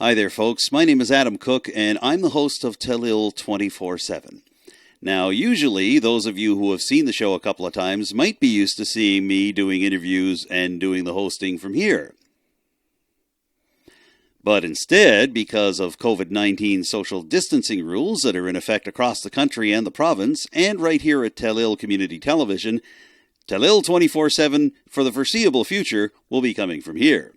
Hi there, folks. My name is Adam Cook, and I'm the host of Telile 24/7. Now, usually, those of you who have seen the show a couple of times might be used to seeing me doing interviews and doing the hosting from here. But instead, because of COVID-19 social distancing rules that are in effect across the country and the province, and right here at Telile Community Television, Telile 24/7 for the foreseeable future will be coming from here.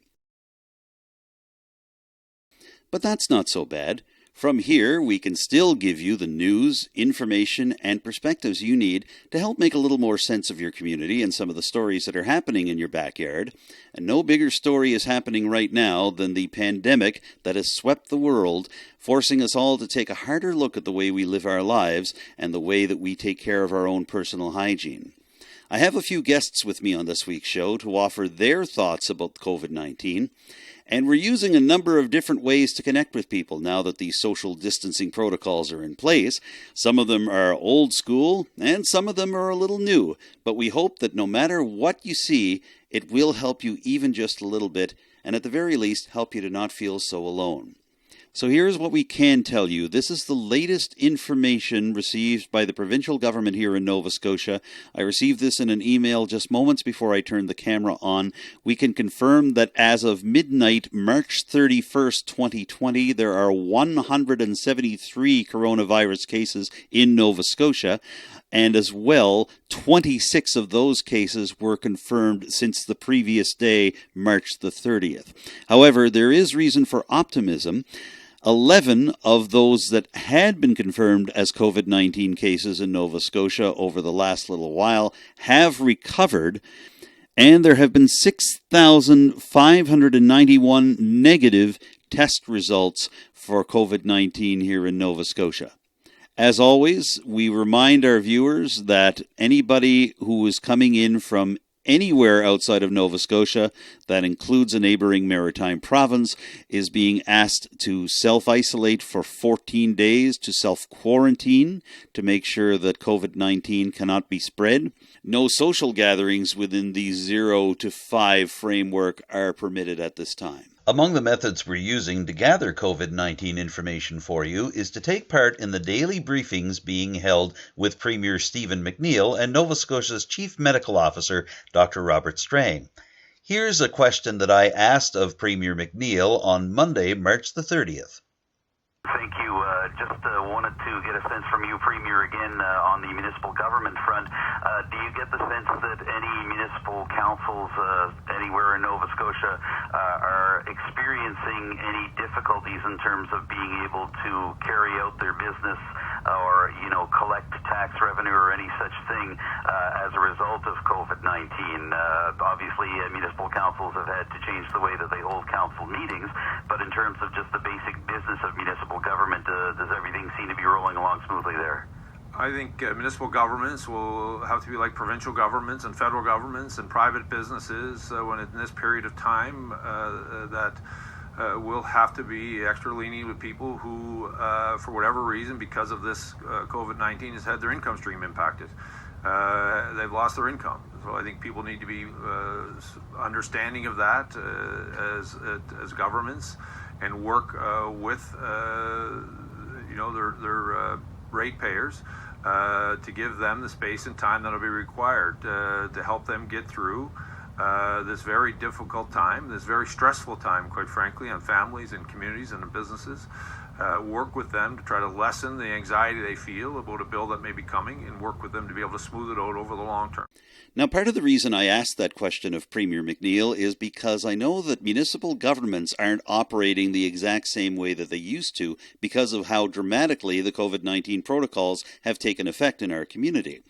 But that's not so bad. From here, we can still give you the news, information, and perspectives you need to help make a little more sense of your community and some of the stories that are happening in your backyard. And no bigger story is happening right now than the pandemic that has swept the world, forcing us all to take a harder look at the way we live our lives and the way that we take care of our own personal hygiene. I have a few guests with me on this week's show to offer their thoughts about COVID-19. And we're using a number of different ways to connect with people now that these social distancing protocols are in place. Some of them are old school, and some of them are a little new. But we hope that no matter what you see, it will help you even just a little bit, and at the very least, help you to not feel so alone. So here's what we can tell you. This is the latest information received by the provincial government here in Nova Scotia. I received this in an email just moments before I turned the camera on. We can confirm that as of midnight, March 31st, 2020, there are 173 coronavirus cases in Nova Scotia. And as well, 26 of those cases were confirmed since the previous day, March the 30th. However, there is reason for optimism. 11 of those that had been confirmed as COVID-19 cases in Nova Scotia over the last little while have recovered, and there have been 6,591 negative test results for COVID-19 here in Nova Scotia. As always, we remind our viewers that anybody who is coming in from anywhere outside of Nova Scotia, that includes a neighboring maritime province, is being asked to self-isolate for 14 days, to self-quarantine, to make sure that COVID-19 cannot be spread. No social gatherings within the 0 to 5 framework are permitted at this time. Among the methods we're using to gather COVID-19 information for you is to take part in the daily briefings being held with Premier Stephen McNeil and Nova Scotia's Chief Medical Officer, Dr. Robert Strang. Here's a question that I asked of Premier McNeil on Monday, March the 30th. Thank you. Just wanted to get a sense from you, Premier, again on the municipal government front. Do you get the sense that any municipal councils anywhere in Nova Scotia are experiencing any difficulties in terms of being able to carry out their business or, collect tax revenue or any such thing as a result of COVID-19? Obviously, municipal councils have had to change the way that they hold council meetings, but in terms of just the basic business of municipal government, does everything seem to be rolling along smoothly there? I think municipal governments will have to be like provincial governments and federal governments and private businesses when in this period of time that will have to be extra lenient with people who, for whatever reason, because of this COVID-19, has had their income stream impacted. They've lost their income. So I think people need to be understanding of that as governments and work with their ratepayers to give them the space and time that will be required to help them get through this very difficult time, this very stressful time, quite frankly, on families and communities and businesses. Work with them to try to lessen the anxiety they feel about a bill that may be coming, and work with them to be able to smooth it out over the long term. Now, part of the reason I asked that question of Premier McNeil is because I know that municipal governments aren't operating the exact same way that they used to because of how dramatically the COVID-19 protocols have taken effect in our community.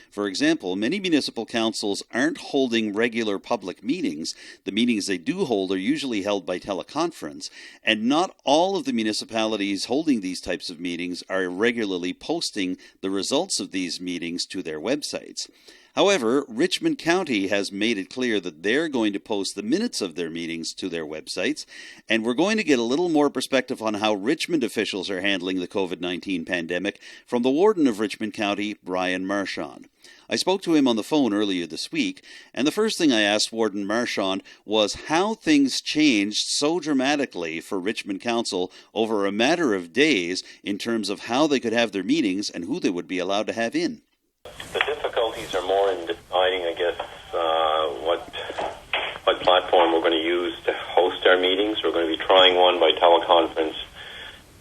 For example, many municipal councils aren't holding regular public meetings. The meetings they do hold are usually held by teleconference, and not all of the municipalities holding these types of meetings are regularly posting the results of these meetings to their websites. However, Richmond County has made it clear that they're going to post the minutes of their meetings to their websites, and we're going to get a little more perspective on how Richmond officials are handling the COVID-19 pandemic from the Warden of Richmond County, Brian Marchand. I spoke to him on the phone earlier this week, and the first thing I asked Warden Marchand was how things changed so dramatically for Richmond Council over a matter of days in terms of how they could have their meetings and who they would be allowed to have in. The difficulties are more in deciding, I guess, what platform we're going to use to host our meetings. We're going to be trying one by teleconference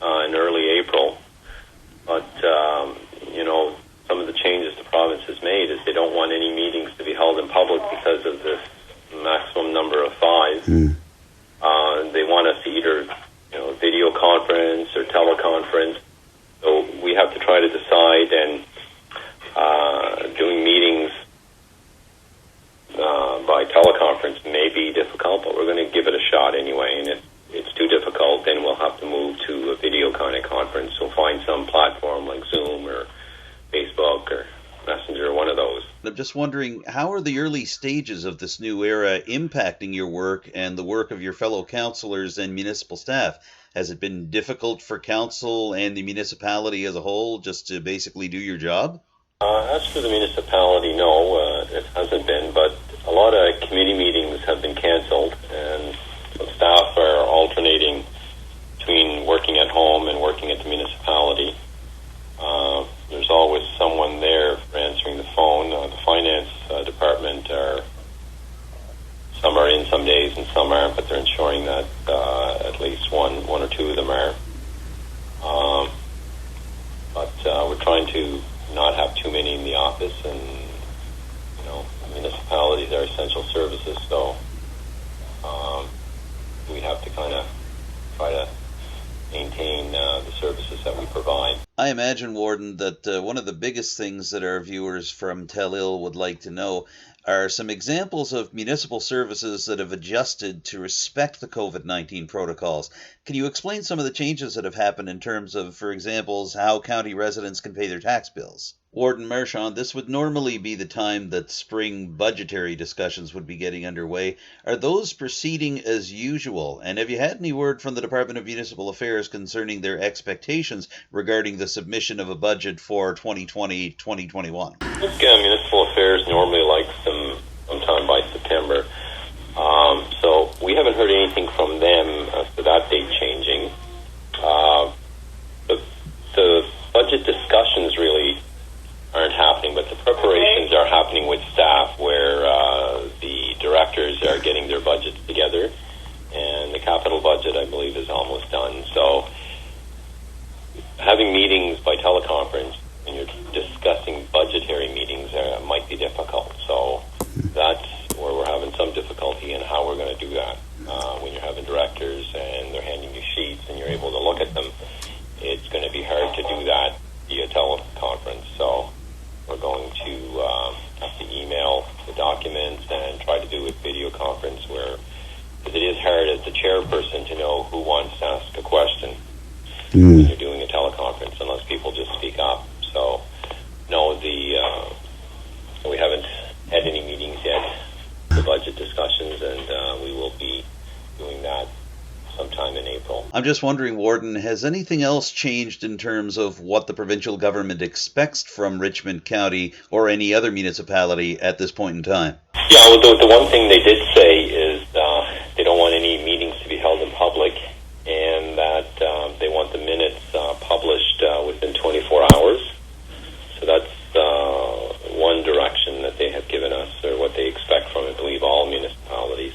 in early April. But, some of the changes the province has made is they don't want any meetings to be held in public because of this maximum number of 5. They want us to either, video conference or teleconference. So we have to try to decide, and doing meetings by teleconference may be difficult, but we're going to give it a shot anyway. And if it's too difficult, then we'll have to move to a video kind of conference. So find some platform like Zoom or Facebook or Messenger, one of those. I'm just wondering, how are the early stages of this new era impacting your work and the work of your fellow councillors and municipal staff? Has it been difficult for council and the municipality as a whole just to basically do your job? As for the municipality, no, it hasn't been, but a lot of committee meetings have been cancelled, and so staff are alternating between working at home and working at the municipality. There's always someone there for answering the phone. The finance department some are in some days and some aren't, but they're ensuring that at least one or two of them are. But we're trying to not have too many in the office, and municipalities are essential services, so we have to kind of try to maintain the services that we provide. I imagine, Warden, that one of the biggest things that our viewers from Telile would like to know are some examples of municipal services that have adjusted to respect the COVID-19 protocols. Can you explain some of the changes that have happened in terms of, for example, how county residents can pay their tax bills? Warden Marchand, this would normally be the time that spring budgetary discussions would be getting underway. Are those proceeding as usual? And have you had any word from the Department of Municipal Affairs concerning their expectations regarding the submission of a budget for 2020-2021? I think Municipal Affairs normally likes them sometime by September. So we haven't heard anything from them as to that date changing. The budget discussions really aren't happening, but the preparations are happening with staff, where the directors are getting their budgets together, and the capital budget, I believe, is almost done. So having meetings by teleconference when you're discussing budgetary meetings might be difficult. So that's where we're having some difficulty in how we're going to do that. When you're having directors and they're handing you sheets and you're able to look at them, it's going to be hard to do that via teleconference. So we're going to have to email the documents and try to do a video conference, because it is hard as the chairperson to know who wants to ask a question when you're doing a teleconference, unless people just speak up. So, no, we haven't had any meetings yet, the budget discussions, and we will be doing that sometime in April. I'm just wondering, Warden, has anything else changed in terms of what the provincial government expects from Richmond County or any other municipality at this point in time? Yeah, well, the one thing they did say is they don't want any meetings to be held in public, and that they want the minutes published within 24 hours. So that's one direction that they have given us, or what they expect from, I believe, all municipalities.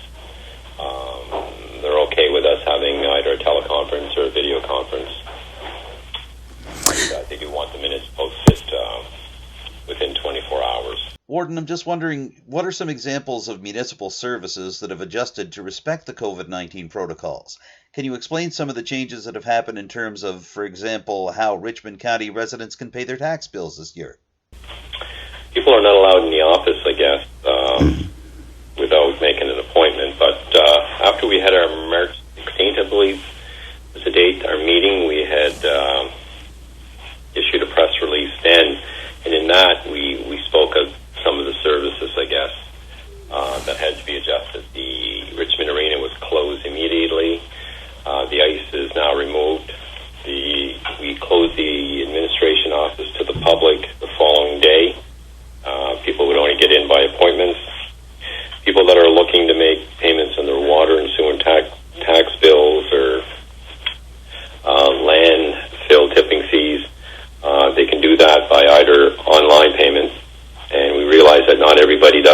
They're okay with us having either a teleconference or a video conference. They do want the minutes posted within 24 hours. Warden, I'm just wondering, what are some examples of municipal services that have adjusted to respect the COVID-19 protocols? Can you explain some of the changes that have happened in terms of, for example, how Richmond County residents can pay their tax bills this year? People are not allowed in the office, I guess, without making an appointment. But after we had our March 16th, I believe was the date, our meeting, we had issued a press release then, and in that we spoke of some of the services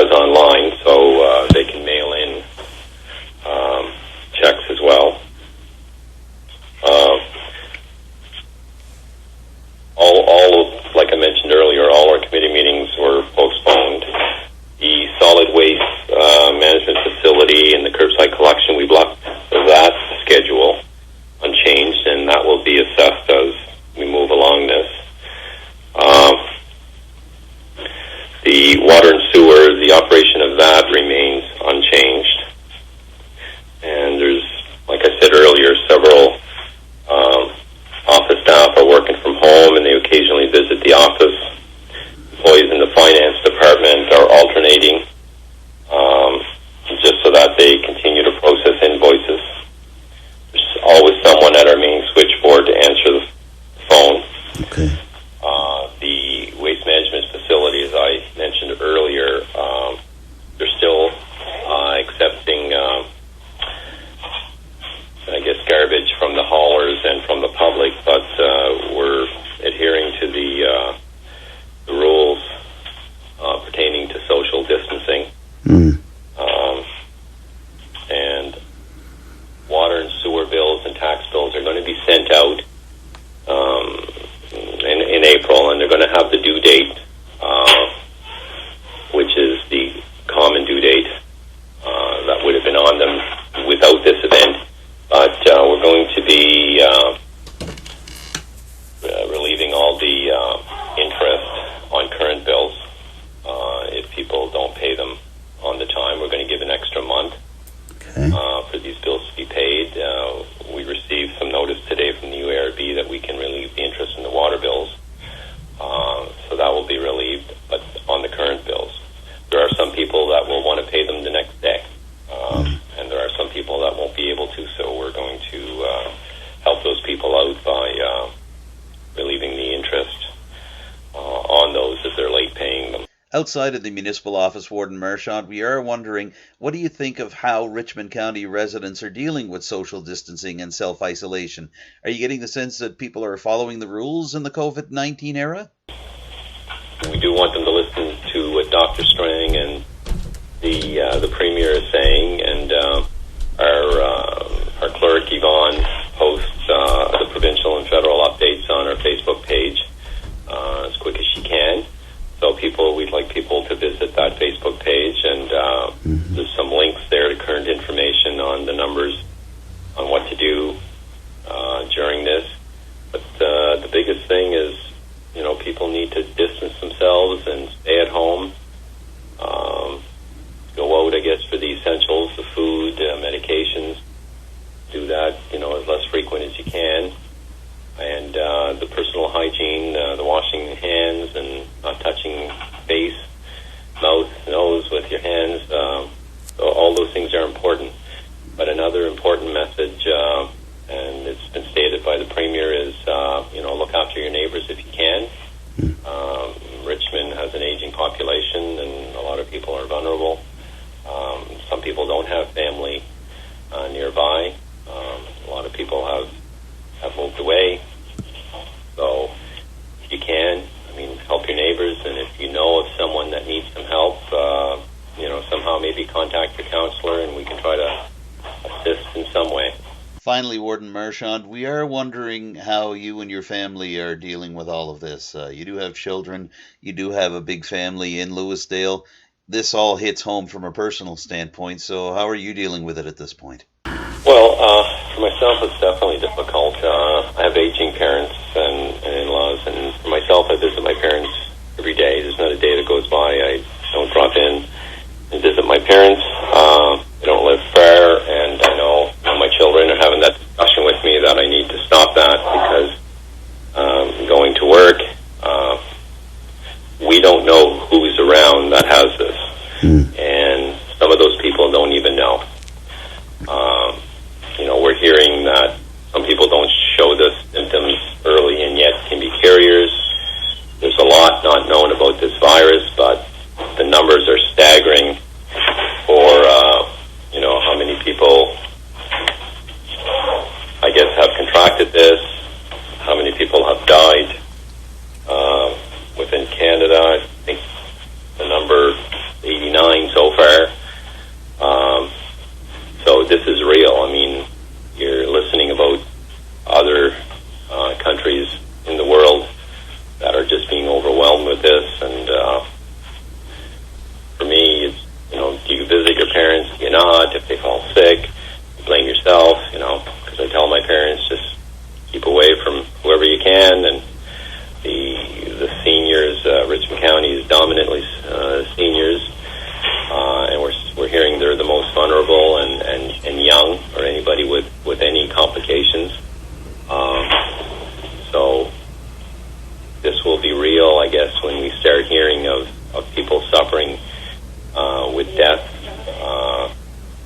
does online, so they can mail in checks as well. Like I mentioned earlier, all our committee meetings were postponed. The solid waste management facility and the curbside collection, we've left that schedule unchanged, and that will be assessed as we move along this. The water and sewer, the operation of that remains unchanged. And there's, like I said earlier, several office staff are working from home, and they occasionally visit the office. Employees in the finance department are alternating just so that they continue to process invoices. There's always someone at our main switchboard to answer the phone. Okay. The waste management facility, as I mentioned earlier, they're still accepting, I guess, garbage from the haulers and from the public, but we're adhering to the rules pertaining to social distancing. And water and sewer bills and tax bills are going to be sent out in April, and they're going to have the due date, which is the common due date that would have been on them without this event. But we're going to be relieving all the interest on current bills. If people don't pay them on the time, we're going to give an extra month for these bills to be paid. We received some notice today from the UARB that we can relieve the interest in the water bills. So that will be relieved, but on the current bills. There are some people that will want to pay them the next day, and there are some people that won't be able to, so we're going to help those people out by relieving the interest on those if they're late paying them. Outside of the municipal office, Warden Marchand, we are wondering, what do you think of how Richmond County residents are dealing with social distancing and self-isolation? Are you getting the sense that people are following the rules in the COVID-19 era? We do want them to listen to what Dr. Strang and the Premier is saying, and our clerk, Yvonne, posts the provincial and federal updates on our Facebook page as quick as she can. So we'd like people to visit that Facebook page, and there's some links there to current information on the numbers on what to do during this. But the biggest thing is, people need to distance themselves and stay at home. Go out, I guess, for the essentials, the food, medications. Do that, as less frequent as you can. And the personal hygiene, the washing hands and not touching face, mouth, nose with your hands, all those things are important. But another important message, and it's been stated by the Premier, is look after your neighbors if you can. Richmond has an aging population, and a lot of people are vulnerable. Some people don't have family nearby. A lot of people have moved away. So if you can, help your neighbors, and if you know of someone that needs some help, somehow maybe contact your counselor and we can try to assist in some way. Finally, Warden Marchand, we are wondering how you and your family are dealing with all of this. You do have children, you do have a big family in Lewisdale. This all hits home from a personal standpoint, so how are you dealing with it at this point? Well, for myself, it's definitely difficult. I have aging parents and in-laws, and for myself, I visit my parents every day. There's not a day that goes by I don't drop in and visit my parents. They don't live far, and I know my children are having that discussion with me that I need to stop that because going to work, we don't know who's around that has this, and some of those people don't even know. We're hearing that some people don't show the symptoms early and yet can be carriers. There's a lot not known about this virus, but the numbers are staggering for, how many people, I guess, have contracted this, how many people have died. Within Canada, I think the number 89 fall sick, you blame yourself, because I tell my parents just keep away from whoever you can, and the seniors, Richmond County is dominantly seniors, and we're hearing they're the most vulnerable and young, or anybody with any complications. So this will be real, I guess, when we start hearing of people suffering with death,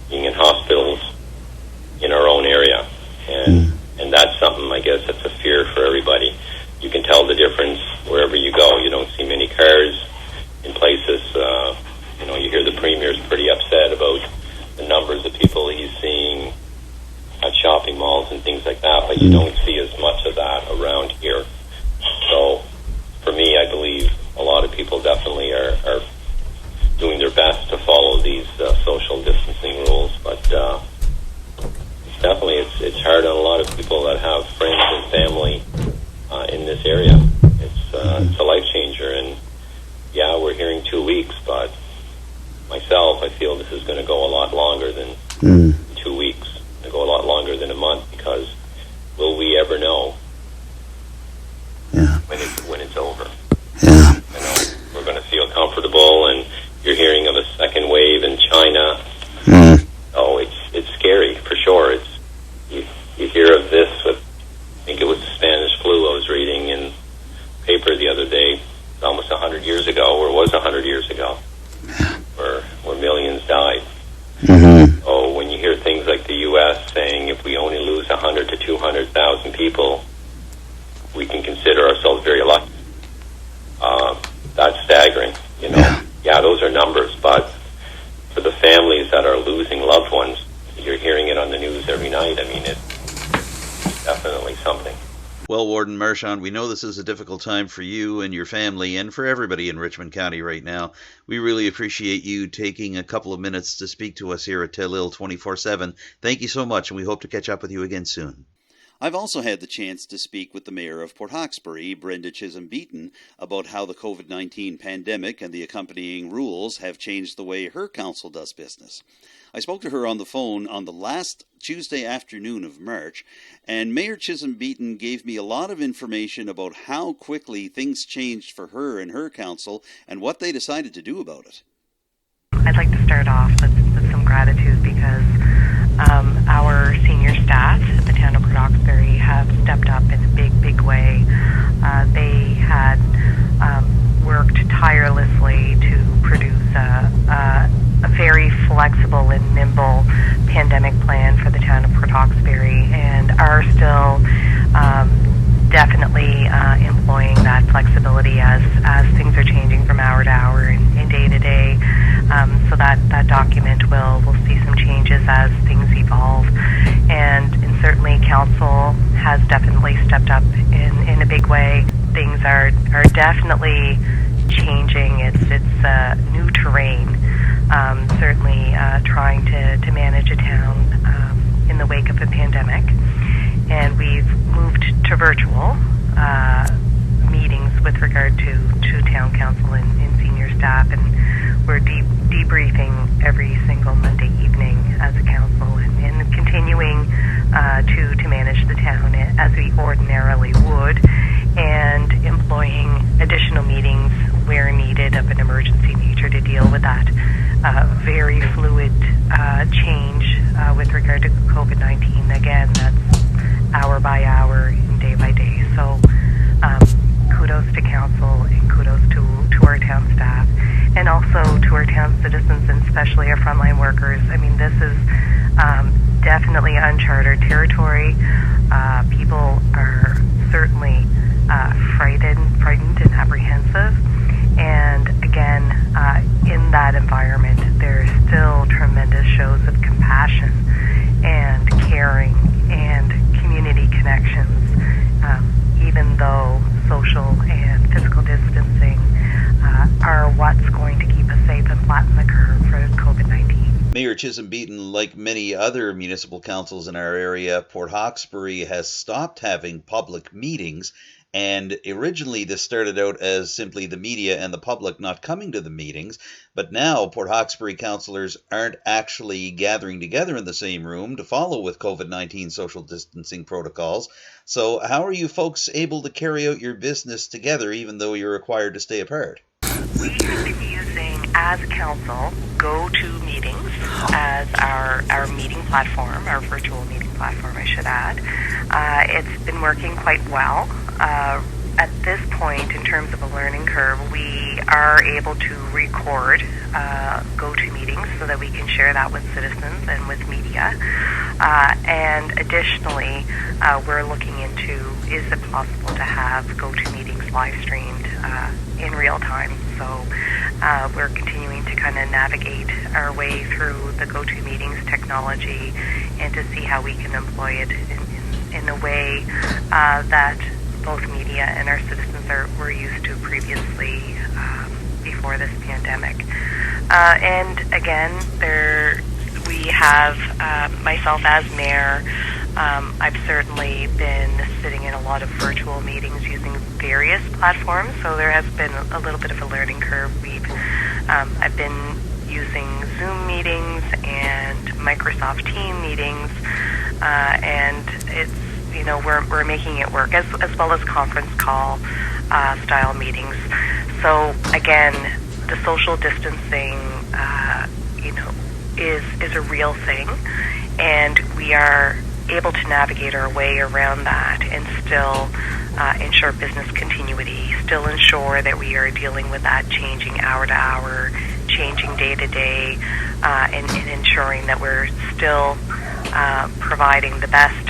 being in hospitals in our own area. And that's something, I guess, that's a fear for everybody. You can tell the difference wherever you go. You don't see many cars in places. You hear the Premier's pretty upset about the numbers of people he's seeing at shopping malls and things like that, but you don't see as much of that around here. So for me, I believe a lot of people definitely are doing their best to follow these social distancing rules, but definitely it's hard on a lot of people that have friends and family in this area. It's a life changer, and yeah, we're hearing 2 weeks, but myself, I feel this is going to go a lot longer than 2 weeks. It'll go a lot longer than a month, because will we ever know when it's over? Yeah. We're going to feel comfortable, and you're hearing of a second wave in China. Oh, it's scary for sure. You hear of this with, I think it was the Spanish flu I was reading in paper the other day, almost 100 years ago, or was 100 years ago, where millions died. Oh, when you hear things like the U.S. saying if we only lose 100 to 200,000 people, we can consider ourselves very lucky. That's staggering, Yeah, those are numbers, but for the families that are losing loved ones, you're hearing it on the news every night. I mean, it's definitely something. Well, Warden Marchand, we know this is a difficult time for you and your family and for everybody in Richmond County right now. We really appreciate you taking a couple of minutes to speak to us here at Telile 24/7. Thank you so much, and we hope to catch up with you again soon. I've also had the chance to speak with the Mayor of Port Hawkesbury, Brenda Chisholm-Beaton, about how the COVID-19 pandemic and the accompanying rules have changed the way her council does business. I spoke to her on the phone on the last Tuesday afternoon of March, and Mayor Chisholm-Beaton gave me a lot of information about how quickly things changed for her and her council and what they decided to do about it. I'd like to start off with some gratitude, because our senior staff at the town of Port Hawkesbury have stepped up in a big way. They had worked tirelessly to produce a very flexible and nimble pandemic plan for the town of Port Hawkesbury, and are still definitely employing that flexibility as things are changing from hour to hour and day to day. So that document will see some changes as things evolve, and certainly council has definitely stepped up in a big way. Things are definitely changing. It's new terrain. Certainly trying to manage a town in the wake of a pandemic, and we've moved to virtual meetings with regard to town council and senior staff, and we're debriefing every single Monday evening as a council, and continuing to manage the town as we ordinarily would, and employing additional meetings where needed of an emergency nature to deal with that very fluid change with regard to COVID-19. Again, that's hour by hour and day by day. So kudos to council, and kudos to our town staff, and also to our town citizens, and especially our frontline workers. I mean, this is definitely uncharted territory. People are certainly frightened and apprehensive. And again, in that environment, there's still tremendous shows of compassion and caring and community connections, even though social and physical distancing are what's going to keep us safe and flatten the curve for COVID-19. Mayor Chisholm-Beaton, like many other municipal councils in our area, Port Hawkesbury has stopped having public meetings And originally this started out as simply the media and the public not coming to the meetings, but now Port Hawkesbury councillors aren't actually gathering together in the same room to follow with COVID-19 social distancing protocols. So how are you folks able to carry out your business together even though you're required to stay apart? We have been using, as a council, GoToMeetings as our meeting platform, our virtual meeting platform, I should add. It's been working quite well. At this point, in terms of a learning curve, we are able to record GoToMeetings so that we can share that with citizens and with media. And additionally, we're looking into, is it possible to have GoToMeetings live streamed in real time? So we're continuing to kind of navigate our way through the GoToMeetings technology and to see how we can employ it in a way that both media and our citizens were used to previously before this pandemic. And again, we have myself as mayor. I've certainly been sitting in a lot of virtual meetings using various platforms, so there has been a little bit of a learning curve. I've been using Zoom meetings and Microsoft Teams meetings, and it's, we're making it work, as well as conference call style meetings. So again, the social distancing, is a real thing, and we are able to navigate our way around that and still ensure business continuity, still ensure that we are dealing with that changing hour to hour, changing day to day, and ensuring that we're still providing the best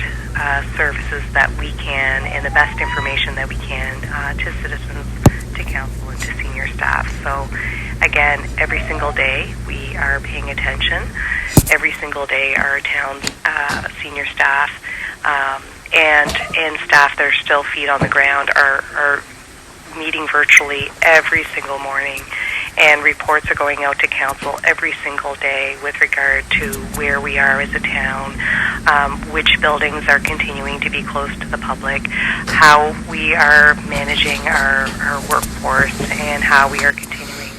services that we can and the best information that we can to citizens, to council, and to senior staff. So again, every single day we are paying attention. Every single day our town's senior staff and staff that are still feet on the ground are meeting virtually every single morning, and reports are going out to council every single day with regard to where we are as a town, which buildings are continuing to be closed to the public, how we are managing our workforce, and how we are continuing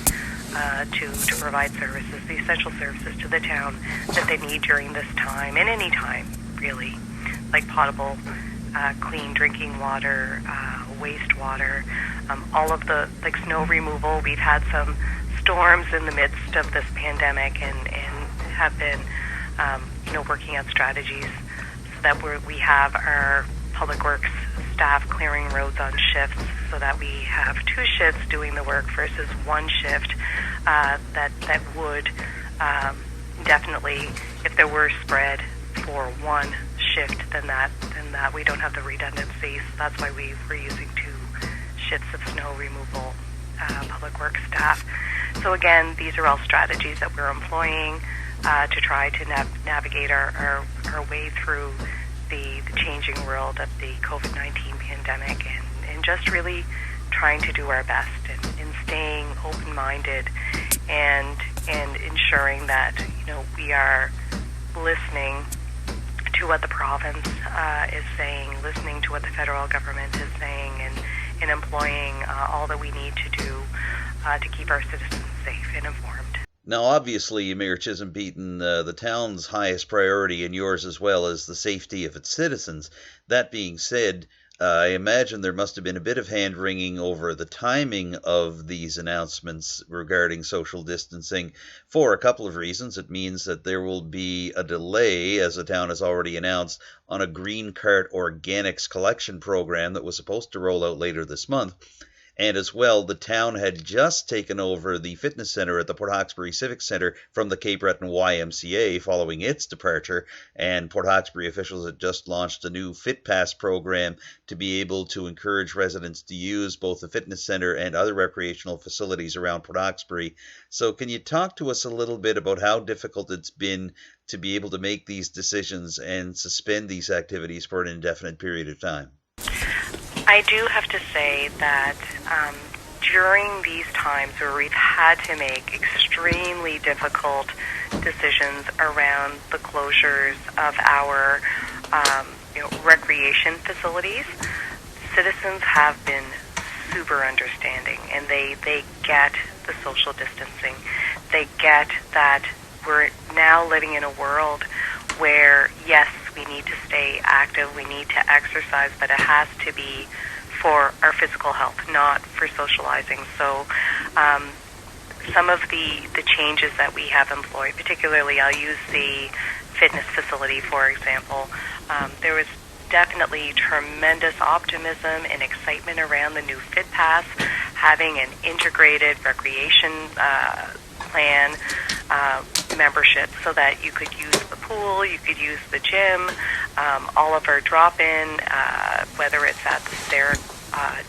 to provide services, the essential services to the town that they need during this time, and any time, really, like potable, clean drinking water, wastewater, all of the, like snow removal. We've had some storms in the midst of this pandemic and have been, working out strategies so that we have our public works staff clearing roads on shifts, so that we have 2 shifts doing the work versus 1 shift. That would definitely, if there were spread for 1 shift, then that we don't have the redundancy. So that's why we're using 2 shifts of snow removal public works staff. So again, these are all strategies that we're employing to try to navigate our way through the changing world of the COVID-19 pandemic, and just really trying to do our best and staying open-minded and ensuring that we are listening to what the province is saying, listening to what the federal government is saying, and employing all that we need to do to keep our citizens safe and informed. Now, obviously, Mayor Chisholm-Beaton, the town's highest priority, and yours as well, is the safety of its citizens. That being said, I imagine there must have been a bit of hand-wringing over the timing of these announcements regarding social distancing for a couple of reasons. It means that there will be a delay, as the town has already announced, on a Green Cart Organics collection program that was supposed to roll out later this month. And as well, the town had just taken over the fitness center at the Port Hawkesbury Civic Center from the Cape Breton YMCA following its departure, and Port Hawkesbury officials had just launched a new Fit Pass program to be able to encourage residents to use both the fitness center and other recreational facilities around Port Hawkesbury. So can you talk to us a little bit about how difficult it's been to be able to make these decisions and suspend these activities for an indefinite period of time? I do have to say that during these times where we've had to make extremely difficult decisions around the closures of our recreation facilities, citizens have been super understanding, and they get the social distancing. They get that we're now living in a world where, yes, we need to stay active, we need to exercise, but it has to be for our physical health, not for socializing. So some of the changes that we have employed, particularly I'll use the fitness facility, for example, there was definitely tremendous optimism and excitement around the new Fit Pass, having an integrated recreation plan membership so that you could use the pool, you could use the gym, all of our drop-in, whether it's at the Stair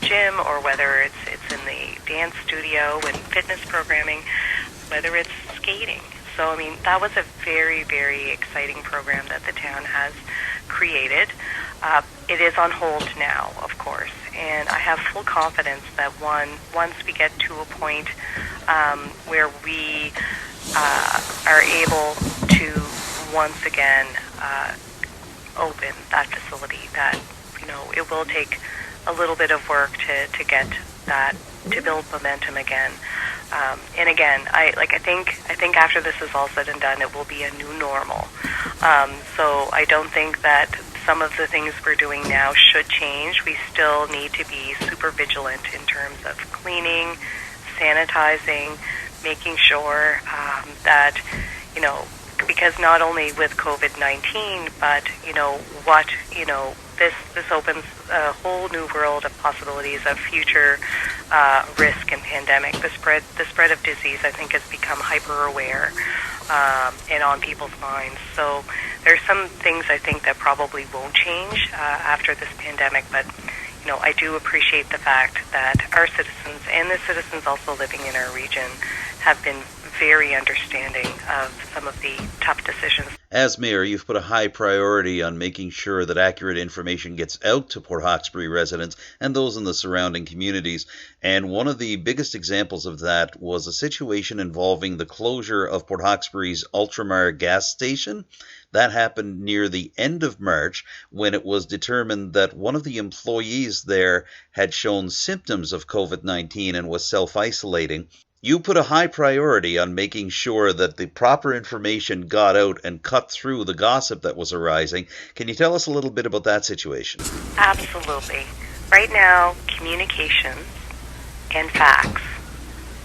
gym or whether it's in the dance studio and fitness programming, whether it's skating. So, I mean, that was a very, very exciting program that the town has created. It is on hold now, of course, and I have full confidence that once we get to a point where we are able to once again open that facility, that, you know, it will take a little bit of work to get that, to build momentum again. And again, I think after this is all said and done, it will be a new normal. So I don't think that some of the things we're doing now should change. We still need to be super vigilant in terms of cleaning, sanitizing, making sure that, you know, because not only with COVID-19, but, you know, this opens a whole new world of possibilities of future risk and pandemic. The spread of disease, I think, has become hyper aware and on people's minds. So there's some things I think that probably won't change after this pandemic, but, you know, I do appreciate the fact that our citizens and the citizens also living in our region have been very understanding of some of the tough decisions. As mayor, you've put a high priority on making sure that accurate information gets out to Port Hawkesbury residents and those in the surrounding communities. And one of the biggest examples of that was a situation involving the closure of Port Hawkesbury's Ultramar gas station. That happened near the end of March when it was determined that one of the employees there had shown symptoms of COVID-19 and was self-isolating. You put a high priority on making sure that the proper information got out and cut through the gossip that was arising. Can you tell us a little bit about that situation? Absolutely. Right now, communications and facts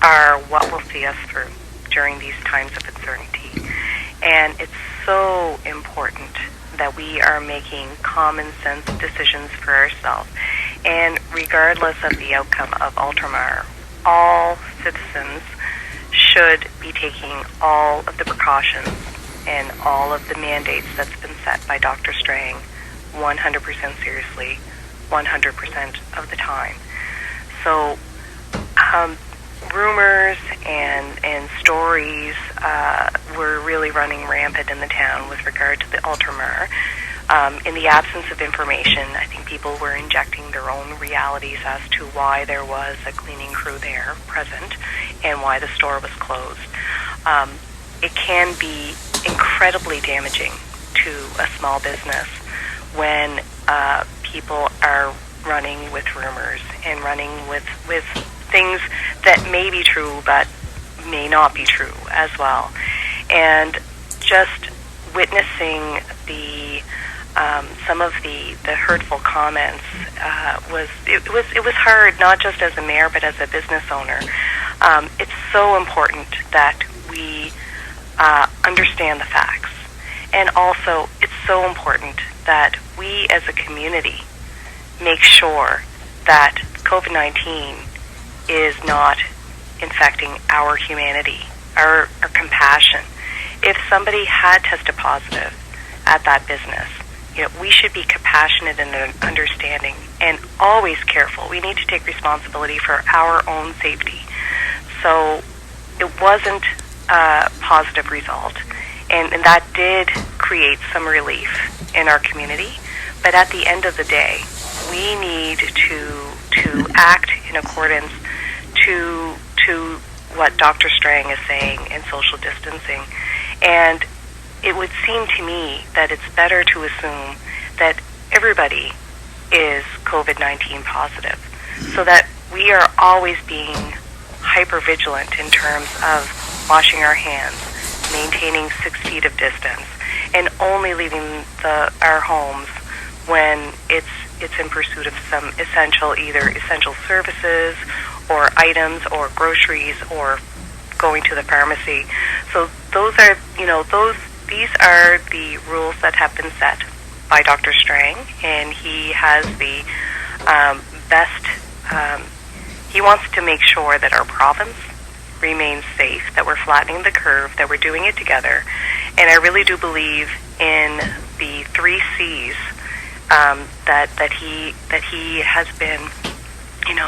are what will see us through during these times of uncertainty. And it's so important that we are making common sense decisions for ourselves. And regardless of the outcome of Ultramar, all citizens should be taking all of the precautions and all of the mandates that's been set by Dr. Strang 100% seriously, 100% of the time. So rumors and stories were really running rampant in the town with regard to the Ultramar. In the absence of information, I think people were injecting their own realities as to why there was a cleaning crew there present and why the store was closed. It can be incredibly damaging to a small business when people are running with rumors and running with things that may be true but may not be true as well. And just witnessing some of the hurtful comments it was hard, not just as a mayor but as a business owner. It's so important that we understand the facts, and also it's so important that we as a community make sure that COVID-19 is not infecting our humanity, our compassion. If somebody had tested positive at that business, you know, we should be compassionate and understanding and always careful. We need to take responsibility for our own safety. So it wasn't a positive result, and that did create some relief in our community. But at the end of the day, we need to act in accordance to what Dr. Strang is saying in social distancing. And it would seem to me that it's better to assume that everybody is COVID-19 positive, so that we are always being hyper vigilant in terms of washing our hands, maintaining 6 feet of distance, and only leaving our homes when it's in pursuit of some either essential services or items or groceries or going to the pharmacy. So these are the rules that have been set by Dr. Strang, and he has the best. He wants to make sure that our province remains safe, that we're flattening the curve, that we're doing it together, and I really do believe in the 3 C's that he has been,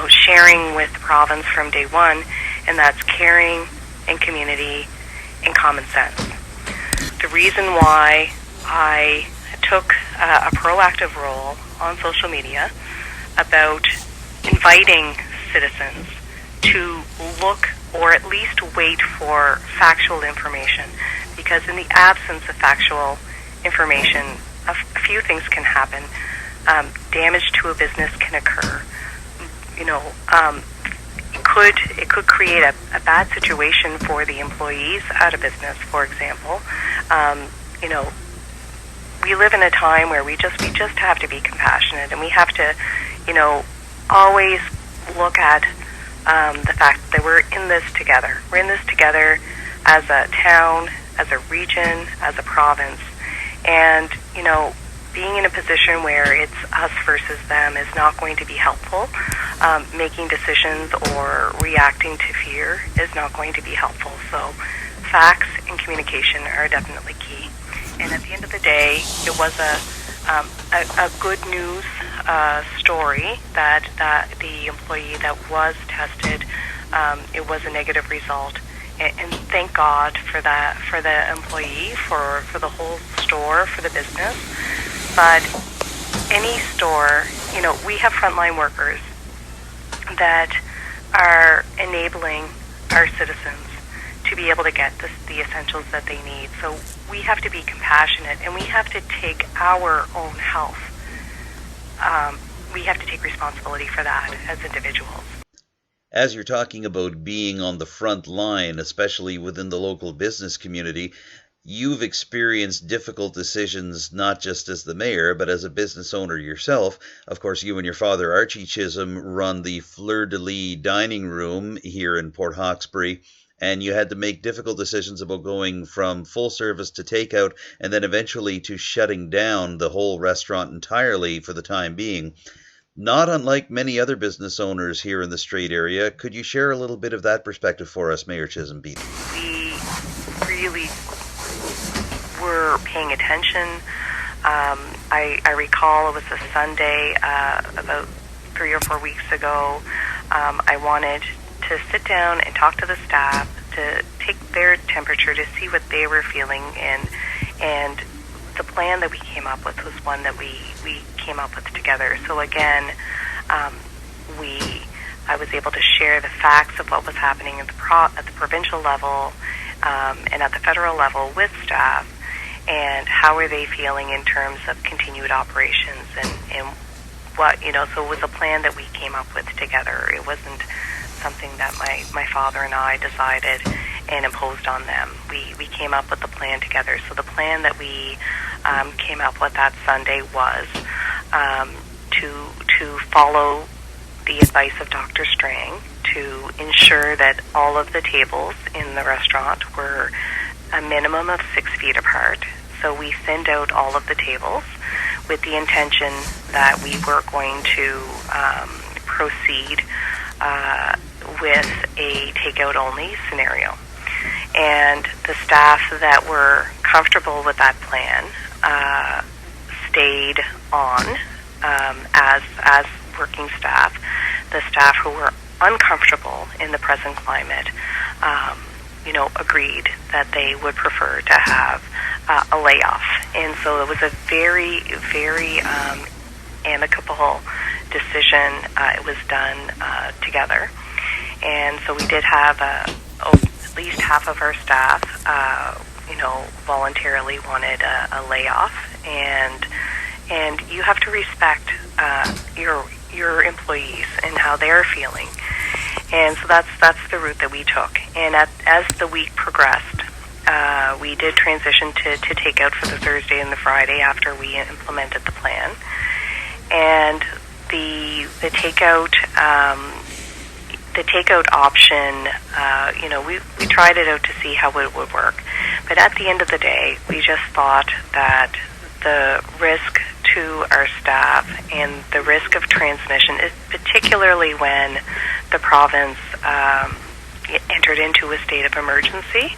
sharing with the province from day one, and that's caring and community and common sense. The reason why I took a proactive role on social media about inviting citizens to look or at least wait for factual information, because in the absence of factual information, a few things can happen. Damage to a business can occur. It could create a bad situation for the employees out of business, for example. We live in a time where we just have to be compassionate, and we have to, always look at the fact that we're in this together. We're in this together as a town, as a region, as a province, and being in a position where it's us versus them is not going to be helpful. Making decisions or reacting to fear is not going to be helpful. So facts and communication are definitely key. And at the end of the day, it was a good news story that the employee that was tested, it was a negative result. And thank God for that, for the employee, for the whole store, for the business. But any store, we have frontline workers that are enabling our citizens to be able to get the essentials that they need. So we have to be compassionate, and we have to take our own health. We have to take responsibility for that as individuals. As you're talking about being on the front line, especially within the local business community, you've experienced difficult decisions not just as the mayor, but as a business owner yourself. Of course, you and your father, Archie Chisholm, run the Fleur de Lis dining room here in Port Hawkesbury, and you had to make difficult decisions about going from full service to takeout and then eventually to shutting down the whole restaurant entirely for the time being. Not unlike many other business owners here in the Strait area, could you share a little bit of that perspective for us, Mayor Chisholm? We really were paying attention. I recall it was a Sunday about 3 or 4 weeks ago. I wanted to sit down and talk to the staff, to take their temperature, to see what they were feeling, and the plan that we came up with was one that we came up with together. So again, I was able to share the facts of what was happening at the provincial level and at the federal level with staff, and how are they feeling in terms of continued operations and what, so it was a plan that we came up with together. It wasn't something that my father and I decided and imposed on them. We came up with the plan together. So the plan that we came up with that Sunday was to follow the advice of Dr. Strang, to ensure that all of the tables in the restaurant were a minimum of 6 feet apart. So we thinned out all of the tables with the intention that we were going to proceed with a takeout-only scenario. And the staff that were comfortable with that plan stayed on as working staff. The staff who were uncomfortable in the present climate, agreed that they would prefer to have a layoff. And so it was a very, very amicable decision. It was done together. And so we did have at least half of our staff, voluntarily wanted a layoff. And and you have to respect your employees and how they're feeling. And so that's the route that we took. And as the week progressed, we did transition to takeout for the Thursday and the Friday after we implemented the plan. And the takeout option, we tried it out to see how it would work. But at the end of the day, we just thought that the risk to our staff and the risk of transmission, particularly when the province entered into a state of emergency,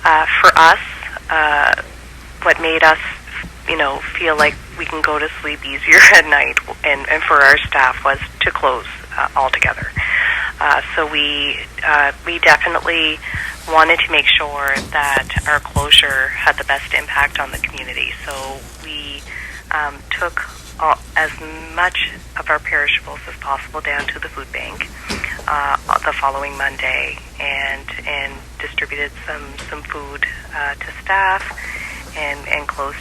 for us, what made us, feel like we can go to sleep easier at night, and for our staff, was to close altogether. So we definitely wanted to make sure that our closure had the best impact on the community. So we took as much of our perishables as possible down to the food bank the following Monday, and distributed some food to staff, and closed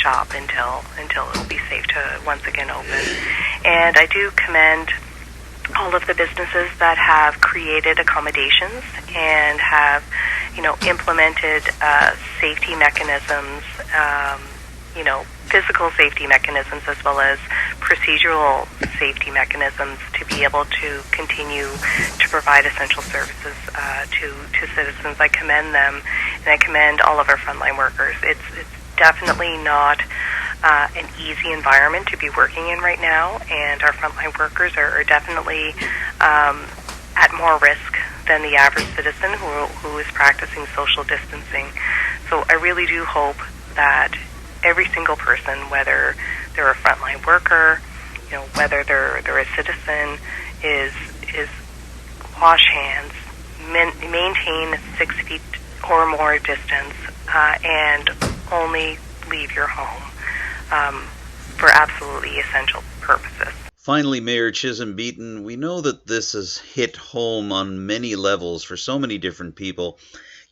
shop until it will be safe to once again open. And I do commend all of the businesses that have created accommodations and have, implemented safety mechanisms, physical safety mechanisms as well as procedural safety mechanisms to be able to continue to provide essential services to citizens. I commend them, and I commend all of our frontline workers. It's definitely not an easy environment to be working in right now, and our frontline workers are definitely at more risk than the average citizen who is practicing social distancing. So I really do hope that every single person, whether they're a frontline worker, whether they're a citizen, is wash hands, maintain 6 feet or more distance, and only leave your home for absolutely essential purposes. Finally, Mayor Chisholm-Beaton, we know that this has hit home on many levels for so many different people.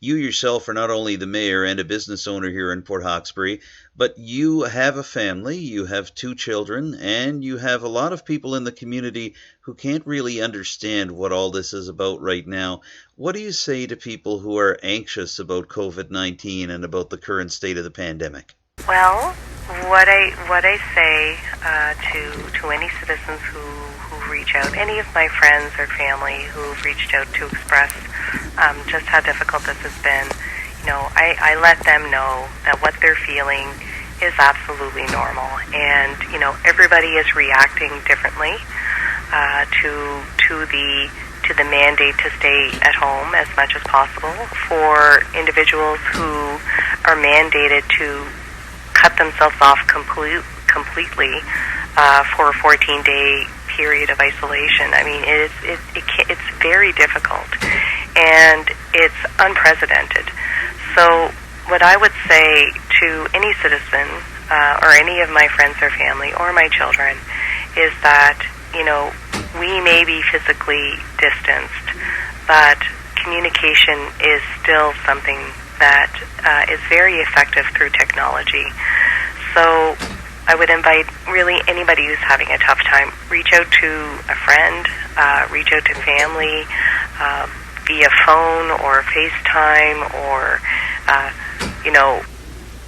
You yourself are not only the mayor and a business owner here in Port Hawkesbury, but you have a family, you have 2 children, and you have a lot of people in the community who can't really understand what all this is about right now. What do you say to people who are anxious about COVID-19 and about the current state of the pandemic? Well, what I say to any citizens who reach out, any of my friends or family who've reached out to express just how difficult this has been, I let them know that what they're feeling is absolutely normal, and everybody is reacting differently to the mandate to stay at home as much as possible. For individuals who are mandated to cut themselves off completely for a 14-day period of isolation. I mean, it's very difficult, and it's unprecedented. So what I would say to any citizen or any of my friends or family or my children is that, we may be physically distanced, but communication is still something that is very effective through technology. So I would invite really anybody who's having a tough time, reach out to a friend, reach out to family via phone or FaceTime, or,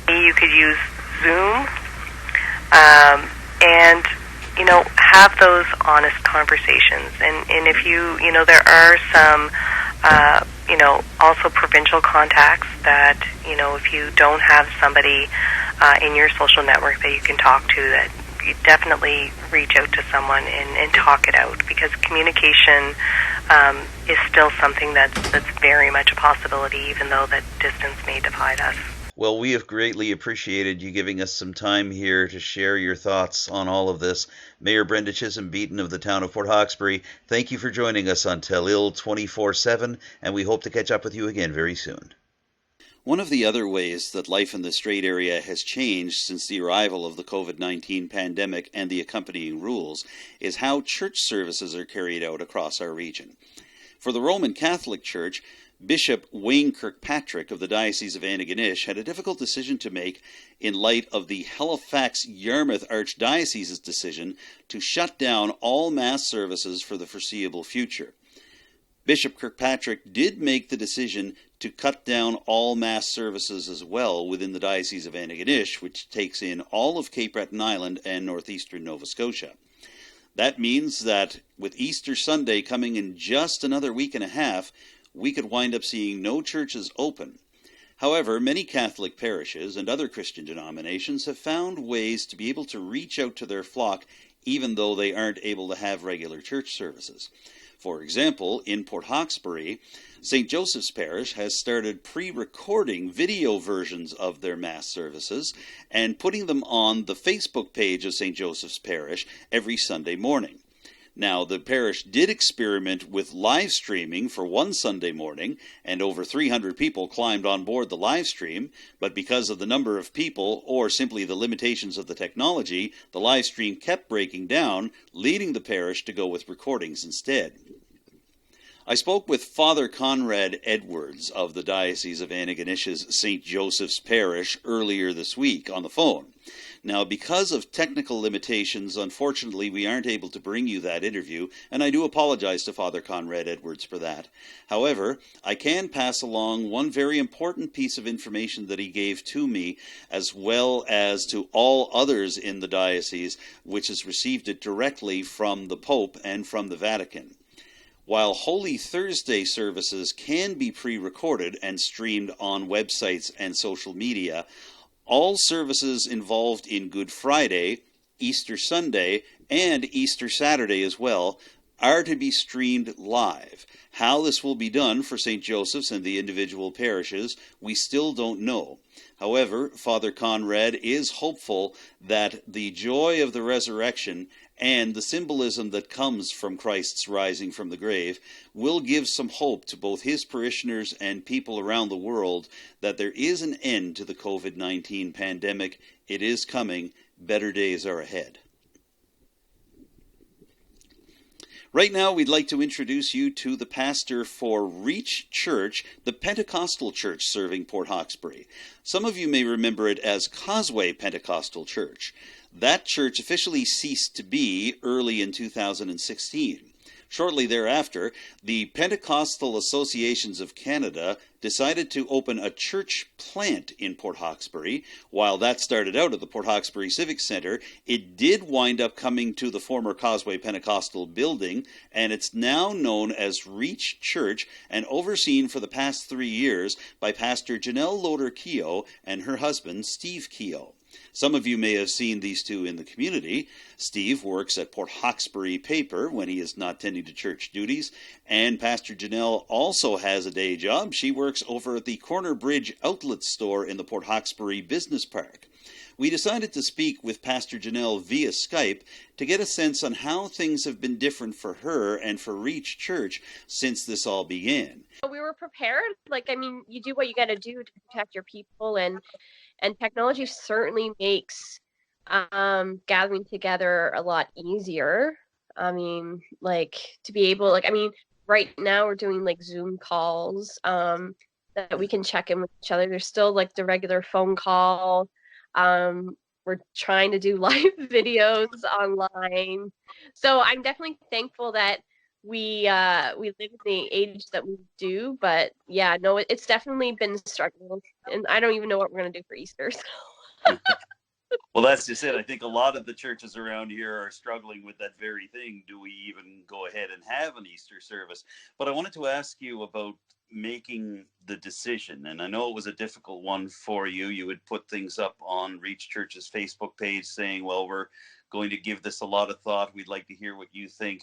you could use Zoom, and, have those honest conversations. And if there are some, also provincial contacts that, if you don't have somebody in your social network that you can talk to, that you definitely reach out to someone and talk it out, because communication is still something that's very much a possibility, even though that distance may divide us. Well, we have greatly appreciated you giving us some time here to share your thoughts on all of this. Mayor Brenda Chisholm-Beaton of the town of Port Hawkesbury, thank you for joining us on Telile 24/7, and we hope to catch up with you again very soon. One of the other ways that life in the Strait area has changed since the arrival of the COVID-19 pandemic and the accompanying rules is how church services are carried out across our region. For the Roman Catholic Church, Bishop Wayne Kirkpatrick of the Diocese of Antigonish had a difficult decision to make in light of the Halifax-Yarmouth Archdiocese's decision to shut down all Mass services for the foreseeable future. Bishop Kirkpatrick did make the decision to cut down all Mass services as well within the Diocese of Antigonish, which takes in all of Cape Breton Island and northeastern Nova Scotia. That means that with Easter Sunday coming in just another week and a half, we could wind up seeing no churches open. However, many Catholic parishes and other Christian denominations have found ways to be able to reach out to their flock even though they aren't able to have regular church services. For example, in Port Hawkesbury, St. Joseph's Parish has started pre-recording video versions of their Mass services and putting them on the Facebook page of St. Joseph's Parish every Sunday morning. Now, the parish did experiment with live streaming for one Sunday morning, and over 300 people climbed on board the live stream, but because of the number of people, or simply the limitations of the technology, the live stream kept breaking down, leading the parish to go with recordings instead. I spoke with Father Conrad Edwards of the Diocese of Antigonish's St. Joseph's Parish earlier this week on the phone. Now, because of technical limitations, unfortunately, we aren't able to bring you that interview, and I do apologize to Father Conrad Edwards for that. However, I can pass along one very important piece of information that he gave to me, as well as to all others in the diocese, which has received it directly from the Pope and from the Vatican. While Holy Thursday services can be pre-recorded and streamed on websites and social media, all services involved in Good Friday, Easter Sunday, and Easter Saturday as well are to be streamed live. How this will be done for St. Joseph's and the individual parishes, we still don't know. However, Father Conrad is hopeful that the joy of the resurrection and the symbolism that comes from Christ's rising from the grave will give some hope to both his parishioners and people around the world that there is an end to the COVID-19 pandemic. It is coming. Better days are ahead. Right now, we'd like to introduce you to the pastor for Reach Church, the Pentecostal church serving Port Hawkesbury. Some of you may remember it as Causeway Pentecostal Church. That church officially ceased to be early in 2016. Shortly thereafter, the Pentecostal Associations of Canada decided to open a church plant in Port Hawkesbury. While that started out at the Port Hawkesbury Civic Centre, it did wind up coming to the former Causeway Pentecostal building, and it's now known as Reach Church and overseen for the past 3 years by Pastor Janelle Loader-Keogh and her husband, Steve Keogh. Some of you may have seen these two in the community. Steve works at Port Hawkesbury Paper when he is not tending to church duties, and Pastor Janelle also has a day job. She works over at the Corner Bridge Outlet Store in the Port Hawkesbury Business Park. We decided to speak with Pastor Janelle via Skype to get a sense on how things have been different for her and for Reach Church since this all began. We were prepared. You do what you got to do to protect your people, and technology certainly makes gathering together a lot easier. To be able, right now we're doing Zoom calls that we can check in with each other. There's still the regular phone call. We're trying to do live videos online. So I'm definitely thankful that we live in the age that we do, but yeah, no, it's definitely been struggling, and I don't even know what we're going to do for Easter. So. Well, that's just it. I think a lot of the churches around here are struggling with that very thing. Do we even go ahead and have an Easter service? But I wanted to ask you about making the decision, and I know it was a difficult one for you. You had put things up on Reach Church's Facebook page saying, well, we're going to give this a lot of thought. We'd like to hear what you think.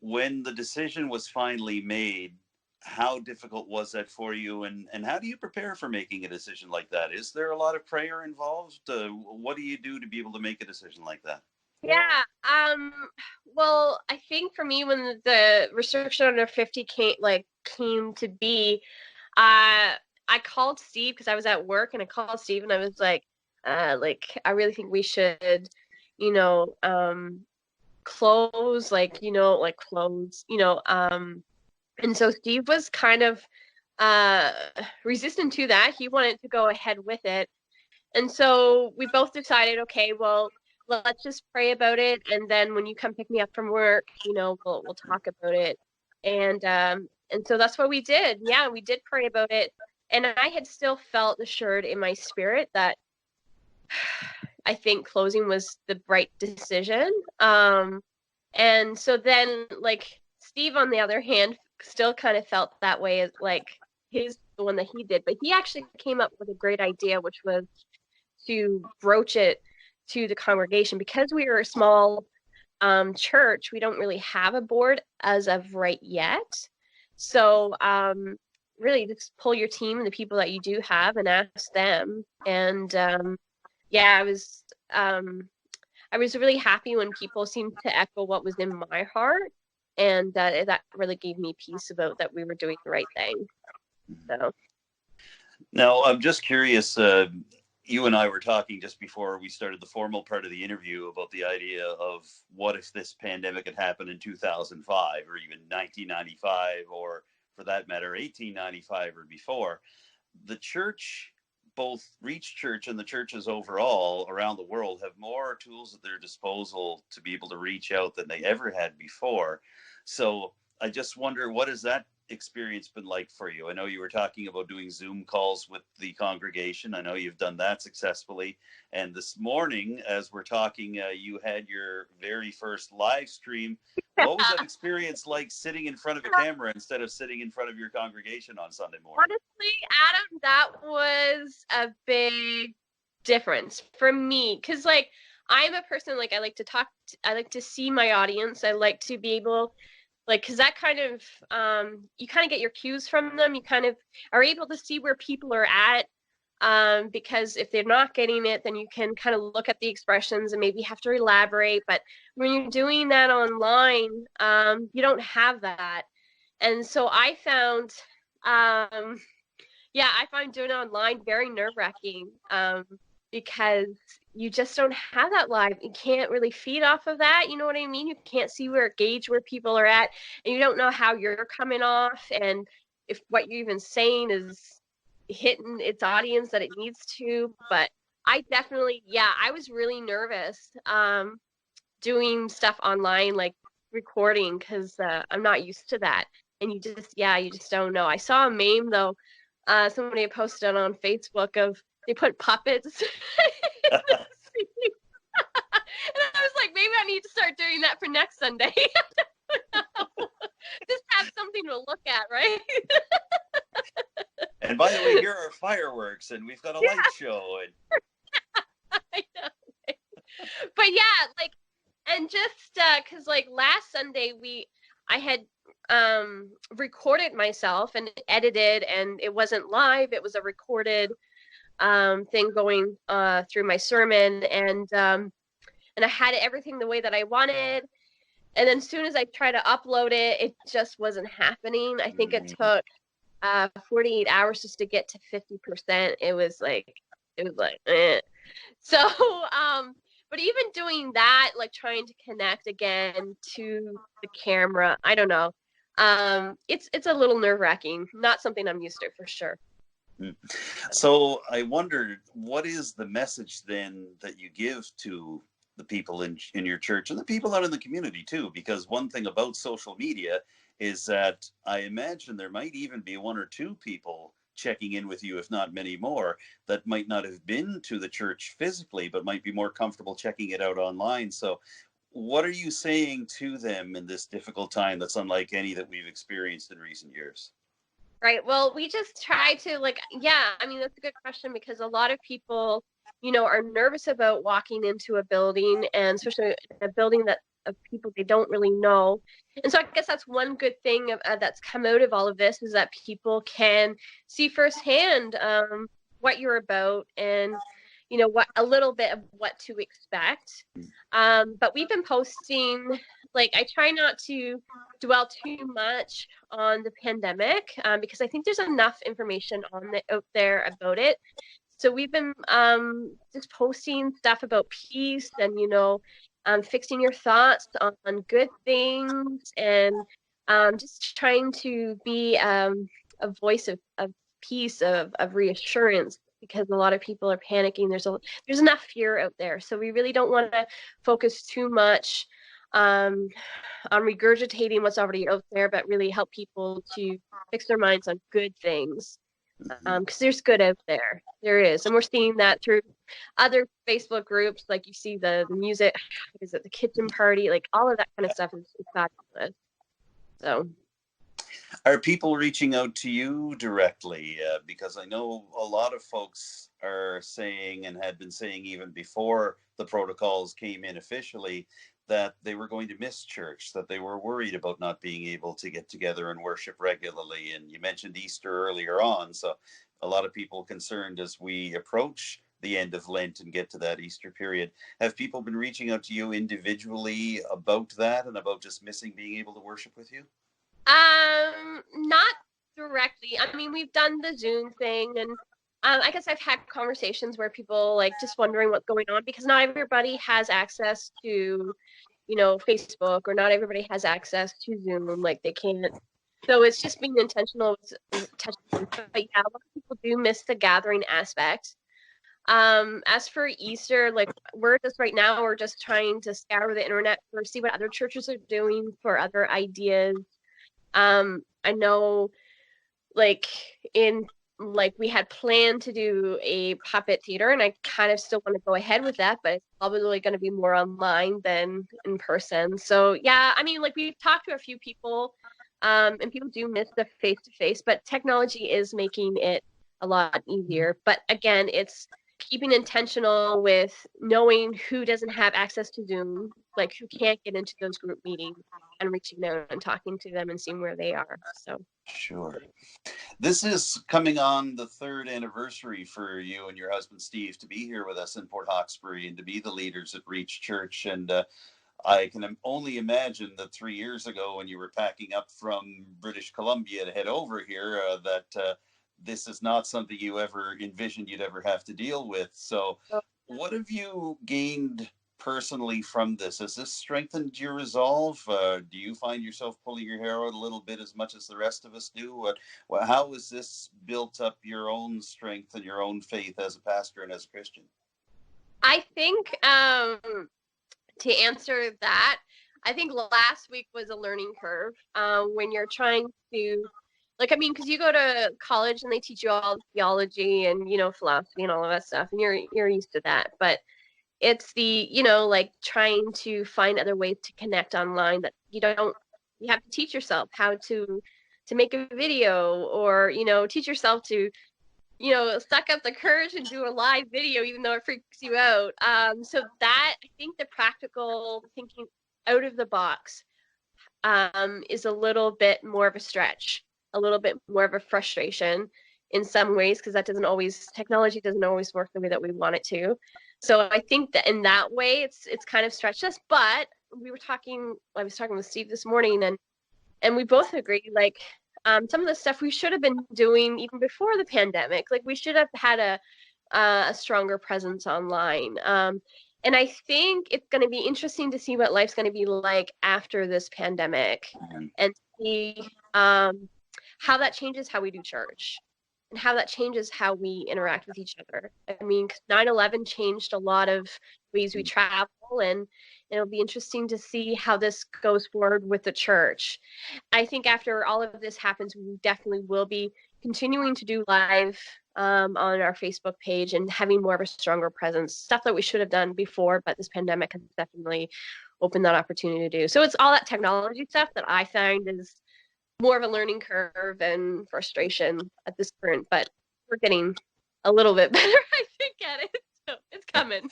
When the decision was finally made, how difficult was that for you, and how do you prepare for making a decision like that? Is there a lot of prayer involved? What do you do to be able to make a decision like that? Yeah, well, I think for me, when the restriction under 50 came to be, I called Steve because I was at work, and I called Steve and I was like, I really think we should, close, clothes, and so Steve was kind of resistant to that. He wanted to go ahead with it. And so we both decided, okay, well, let's just pray about it. And then when you come pick me up from work, we'll talk about it. And so that's what we did. Yeah, we did pray about it. And I had still felt assured in my spirit that I think closing was the right decision. And so then, like, Steve, on the other hand, still kind of felt that way, as like the one that he did. But he actually came up with a great idea, which was to broach it to the congregation. Because we were a small church, we don't really have a board as of right yet. So really just pull your team and the people that you do have and ask them. And yeah, I was really happy when people seemed to echo what was in my heart, and that really gave me peace about that we were doing the right thing. So Now, I'm just curious. You and I were talking just before we started the formal part of the interview about the idea of what if this pandemic had happened in 2005 or even 1995, or for that matter, 1895 or before. The church, both Reach Church and the churches overall around the world, have more tools at their disposal to be able to reach out than they ever had before. So I just wonder, what has that experience been like for you? I know you were talking about doing Zoom calls with the congregation. I know you've done that successfully. And this morning, as we're talking, you had your very first live stream. What was that experience like, sitting in front of a camera instead of sitting in front of your congregation on Sunday morning? honestly, Adam, that was a big difference for me, because like I'm a person, like I like to talk, I like to see my audience. I like to be able, like, because that kind of you kind of get your cues from them. You kind of are able to see where people are at, because if they're not getting it, then you can kind of look at the expressions and maybe have to elaborate. But when you're doing that online, you don't have that. And so I found yeah, I find doing it online very nerve-wracking, because you just don't have that live. You can't really feed off of that. You know what I mean? You can't see gauge where people are at, and you don't know how you're coming off, and if what you're even saying is hitting its audience that it needs to. But I definitely, yeah, I was really nervous doing stuff online, like recording, because I'm not used to that. And you just don't know. I saw a meme though. Somebody posted on Facebook of they put puppets. And I was like, maybe I need to start doing that for next Sunday. Just have something to look at, right? And by the way, here are fireworks, and we've got a light show. And I know. But yeah, like, and just because like last Sunday I had recorded myself and edited, and it wasn't live, it was a recorded thing going through my sermon, and I had everything the way that I wanted. And then as soon as I tried to upload it, it just wasn't happening. I think it took 48 hours just to get to 50%. It was like eh. So but even doing that, like trying to connect again to the camera, I don't know. It's a little nerve-wracking. Not something I'm used to, for sure. so I wondered, what is the message then that you give to the people in your church and the people out in the community too? Because one thing about social media is that I imagine there might even be one or two people checking in with you, if not many more, that might not have been to the church physically, but might be more comfortable checking it out online. So what are you saying to them in this difficult time that's unlike any that we've experienced in recent years? Right. Well, we just try to, like, yeah, I mean, that's a good question, because a lot of people, are nervous about walking into a building, and especially a building that of people they don't really know. And so I guess that's one good thing that's come out of all of this, is that people can see firsthand what you're about, and what a little bit of what to expect. But we've been posting, like, I try not to dwell too much on the pandemic, because I think there's enough information out there about it. So we've been just posting stuff about peace, and fixing your thoughts on good things, and just trying to be a voice of peace, of reassurance, because a lot of people are panicking. There's enough fear out there, so we really don't want to focus too much on regurgitating what's already out there, but really help people to fix their minds on good things, because there's good out there. There is, and we're seeing that through other Facebook groups, like you see the music, what is it, the kitchen party, like all of that kind of stuff is fabulous. So, are people reaching out to you directly? Because I know a lot of folks are saying, and had been saying even before the protocols came in officially, that they were going to miss church, that they were worried about not being able to get together and worship regularly. And you mentioned Easter earlier on, so a lot of people concerned as we approach the end of Lent and get to that Easter period. Have people been reaching out to you individually about that and about just missing being able to worship with you? Not directly. I mean, we've done the Zoom thing, and I guess I've had conversations where people like just wondering what's going on, because not everybody has access to, Facebook, or not everybody has access to Zoom. Like they can't. So it's just being intentional with touch points. But yeah, a lot of people do miss the gathering aspect. As for Easter, like we're just right now, we're just trying to scour the internet for see what other churches are doing for other ideas. I know, like we had planned to do a puppet theater, and I kind of still want to go ahead with that, but it's probably going to be more online than in person. So yeah, I mean, like we've talked to a few people, and people do miss the face-to-face, but technology is making it a lot easier. But again, it's keeping intentional with knowing who doesn't have access to Zoom, like who can't get into those group meetings, and reaching out and talking to them and seeing where they are. So sure. This is coming on the third anniversary for you and your husband Steve to be here with us in Port Hawkesbury and to be the leaders at Reach Church. And I can only imagine that 3 years ago, when you were packing up from British Columbia to head over here, that this is not something you ever envisioned you'd ever have to deal with. So what have you gained personally from this? Has this strengthened your resolve? Do you find yourself pulling your hair out a little bit as much as the rest of us do? How has this built up your own strength and your own faith as a pastor and as a Christian? I think to answer that, I think last week was a learning curve when you're trying to, like, I mean, because you go to college and they teach you all theology and, philosophy and all of that stuff, and you're used to that. But it's the, like trying to find other ways to connect online that you have to teach yourself how to make a video, or, teach yourself to, suck up the courage and do a live video, even though it freaks you out. So that, I think the practical thinking out of the box is a little bit more of a stretch, a little bit more of a frustration in some ways, because technology doesn't always work the way that we want it to. So I think that in that way, it's kind of stretched us. But I was talking with Steve this morning, and we both agree, like, some of the stuff we should have been doing even before the pandemic. Like we should have had a stronger presence online. And I think it's going to be interesting to see what life's going to be like after this pandemic, and see how that changes how we do church, and how that changes how we interact with each other. I mean, 9/11 changed a lot of ways we travel, and it'll be interesting to see how this goes forward with the church. I think after all of this happens, we definitely will be continuing to do live on our Facebook page and having more of a stronger presence, stuff that we should have done before, but this pandemic has definitely opened that opportunity to do. So it's all that technology stuff that I find is more of a learning curve and frustration at this point, but we're getting a little bit better, I think, at it. So it's coming.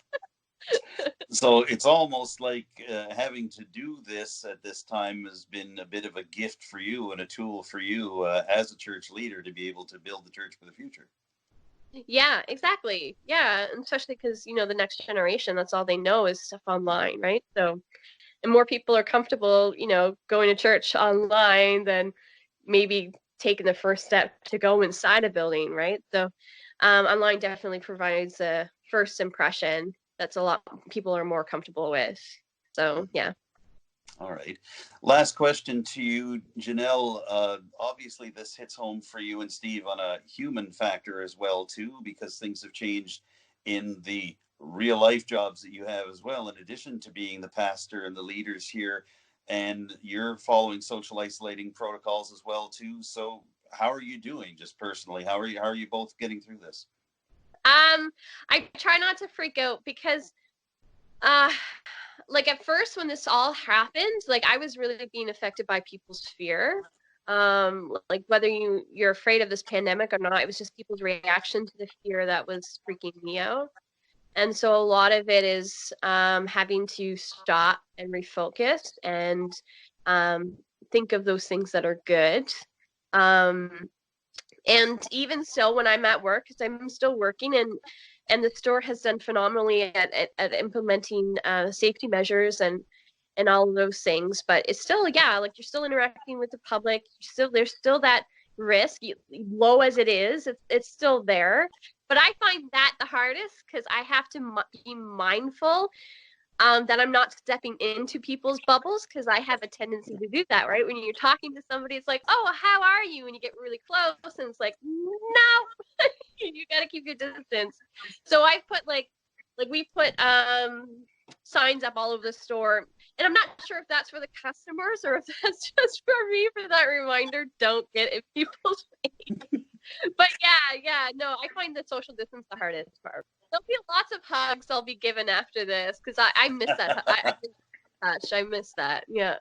So it's almost like having to do this at this time has been a bit of a gift for you and a tool for you as a church leader to be able to build the church for the future. Yeah, exactly. Yeah, and especially because, the next generation, that's all they know is stuff online, right? So, and more people are comfortable, going to church online than maybe taking the first step to go inside a building, right? So online definitely provides a first impression that's a lot people are more comfortable with. So, yeah. All right. Last question to you, Janelle. Obviously, this hits home for you and Steve on a human factor as well, too, because things have changed in the real life jobs that you have as well, in addition to being the pastor and the leaders here. And you're following social isolating protocols as well, too. So how are you doing just personally? How are you both getting through this? I try not to freak out because like at first when this all happened, like I was really being affected by people's fear. Like whether you're afraid of this pandemic or not, it was just people's reaction to the fear that was freaking me out. And so a lot of it is having to stop and refocus and think of those things that are good. And even so, when I'm at work, because I'm still working, and the store has done phenomenally at implementing safety measures and all of those things. But it's still, yeah, like you're still interacting with the public. There's still that risk, low as it is. It's still there. But I find that the hardest because I have to be mindful that I'm not stepping into people's bubbles because I have a tendency to do that, right? When you're talking to somebody, it's like, oh, how are you? And you get really close and it's like, no, you got to keep your distance. So I put we put signs up all over the store. And I'm not sure if that's for the customers or if that's just for me for that reminder, don't get in people's face. But yeah, no, I find the social distance the hardest part. There'll be lots of hugs I'll be given after this because I miss that. I miss that. Yeah.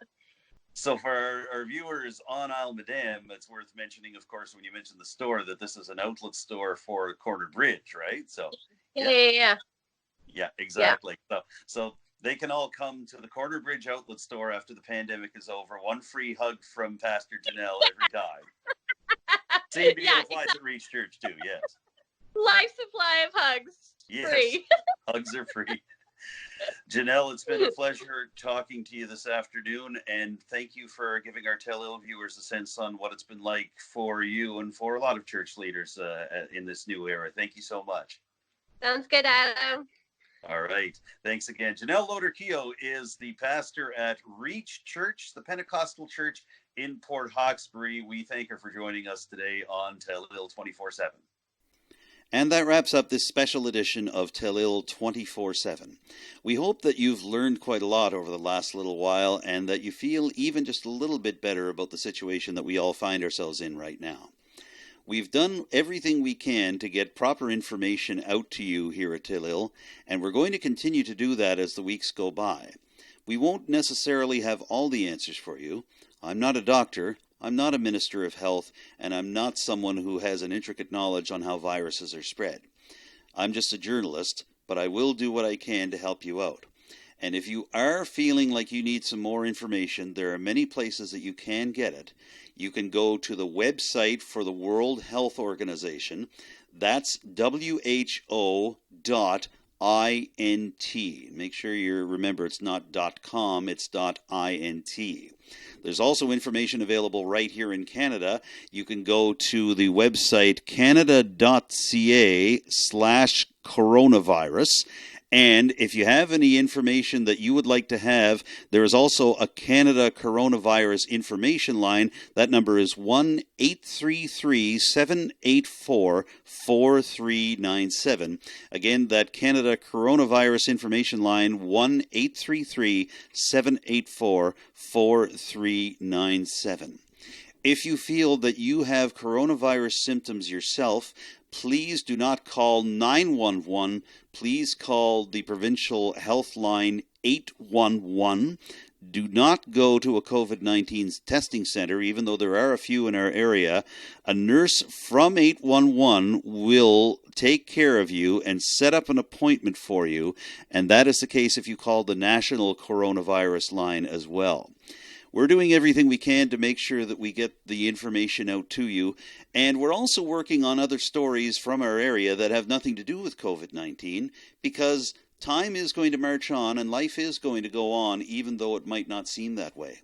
So for our viewers on Isle Madame, it's worth mentioning, of course, when you mentioned the store, that this is an outlet store for Corner Bridge, right? So Yeah. Yeah, exactly. Yeah. So they can all come to the Corner Bridge outlet store after the pandemic is over. One free hug from Pastor Janelle every time. Same deal applies at Reach Church too, yes. Life supply of hugs. Yes. Free. Hugs are free. Janelle, it's been a pleasure talking to you this afternoon, and thank you for giving our Telile viewers a sense on what it's been like for you and for a lot of church leaders in this new era. Thank you so much. Sounds good, Adam. All right. Thanks again. Janelle Loder-Keogh is the pastor at Reach Church, the Pentecostal church in Port Hawkesbury. We thank her for joining us today on Telile 24/7. And that wraps up this special edition of Telile 24/7. We hope that you've learned quite a lot over the last little while and that you feel even just a little bit better about the situation that we all find ourselves in right now. We've done everything we can to get proper information out to you here at Telile, and we're going to continue to do that as the weeks go by. We won't necessarily have all the answers for you. I'm not a doctor, I'm not a minister of health, and I'm not someone who has an intricate knowledge on how viruses are spread. I'm just a journalist, but I will do what I can to help you out. And if you are feeling like you need some more information, there are many places that you can get it. You can go to the website for the World Health Organization. That's WHO.int. Make sure you remember it's not .com, it's .int. There's also information available right here in Canada. You can go to the website canada.ca/coronavirus. And if you have any information that you would like to have, there is also a Canada Coronavirus Information Line. That number is 1-833-784-4397. Again, that Canada Coronavirus Information Line, 1-833-784-4397. If you feel that you have coronavirus symptoms yourself, please do not call 911. Please call the provincial health line 811. Do not go to a COVID-19 testing center, even though there are a few in our area. A nurse from 811 will take care of you and set up an appointment for you, and that is the case if you call the national coronavirus line as well. We're doing everything we can to make sure that we get the information out to you, and we're also working on other stories from our area that have nothing to do with COVID-19, because time is going to march on and life is going to go on, even though it might not seem that way.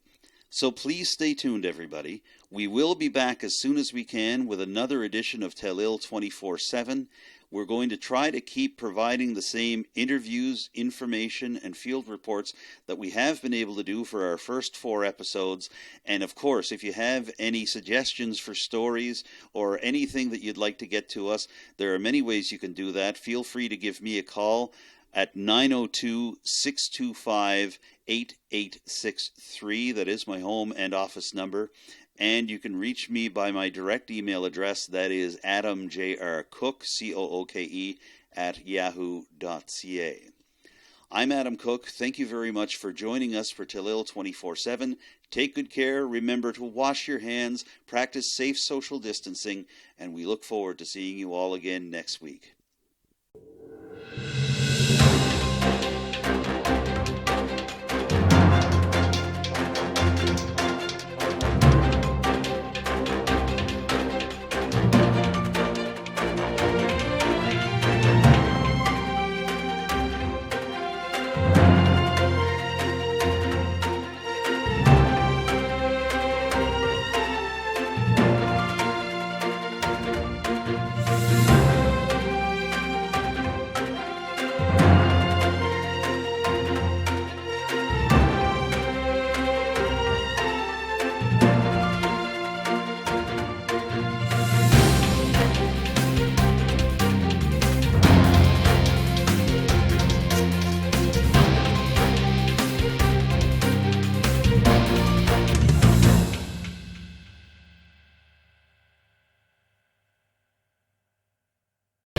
So please stay tuned, everybody. We will be back as soon as we can with another edition of Telile 24/7. We're going to try to keep providing the same interviews, information, and field reports that we have been able to do for our first 4 episodes. And of course, if you have any suggestions for stories or anything that you'd like to get to us, there are many ways you can do that. Feel free to give me a call at 902-625-8863. That is my home and office number. And you can reach me by my direct email address, that is adamjrcook, COOKE, at yahoo.ca. I'm Adam Cook. Thank you very much for joining us for Telile 24/7. Take good care. Remember to wash your hands, practice safe social distancing, and we look forward to seeing you all again next week.